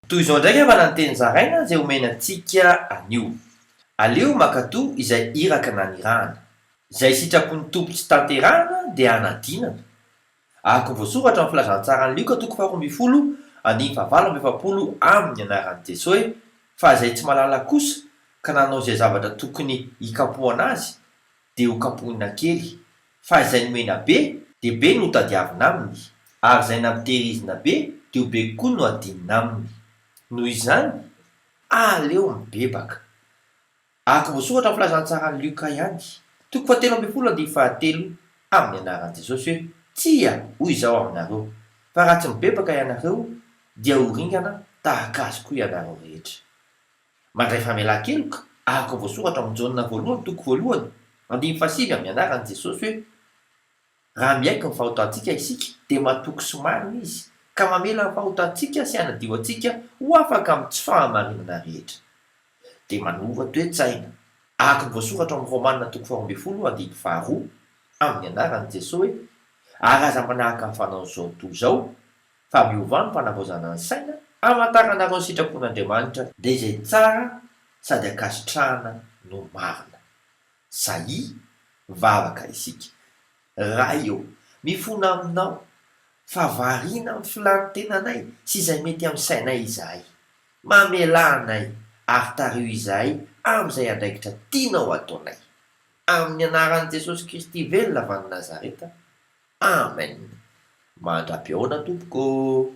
toy izao ndraiky efa nanteny zaraina izay omenantsika anio. Aleo makatoa izay iraka nanirahana, izay sitrapony tompo tsy tanterahana dia anadinana. Ahako voasoratra amin'ny filazantsara ny Lioka toko 12:7 amin'ny anaran'i Jesosy hoe fa izay tsy malala kosa ka nanao izay zavatra tokony hikapohana azy dia ho kapohina kely, fa izay nomena be dia be no tadiavina aminy, ary izay nampitehirizina be dia ho be koa no adinina aminy. Noho izany aleo mibebaka. Ahako voasoratra amin'ny filazantsara ny Lioka ihany toko 7:7 amin'ny anaran'i Jesosy hoe tsia hoy izao aminareo, fa raha tsy mibebaka ianareo dia ho ringana tahaka azy koa ianareo rehetra. Mandray famelan-keloka ahako voasoratra amin'ny Jaona 1:1 amin'ny anaran'i Jesosy hoe raha miaiky ny fahotantsika isika dia matoky sy marina izy ka mamela ny fahotantsika sy hanadio antsika ho afaka amin'ny tsy fahamarinana rehetra. Dia manova toe-tsaina ahako voasoratra amin'ny Romanina 12:2 amin'ny anaran'i Jesosy hoe ary aza manahaka ny fanao izao toy izao fa miova ny fanavaozana ny saina hamantaranareo ny sitrapon'Andriamanitra dia izay tsara sady ankasitrahana no marina. Zay vavaka isika raha eo mifona aminao fa variana amin'ny filantenanay sy izay mety amin'ny sainay izahay, mamelanay ary tareo izahay amin'izay andraikitra tianao ataonay. Amin'ny anaran'i Jesosy Kristy velona avy any Nazareta. Amen. Mandra-pioana tompoko.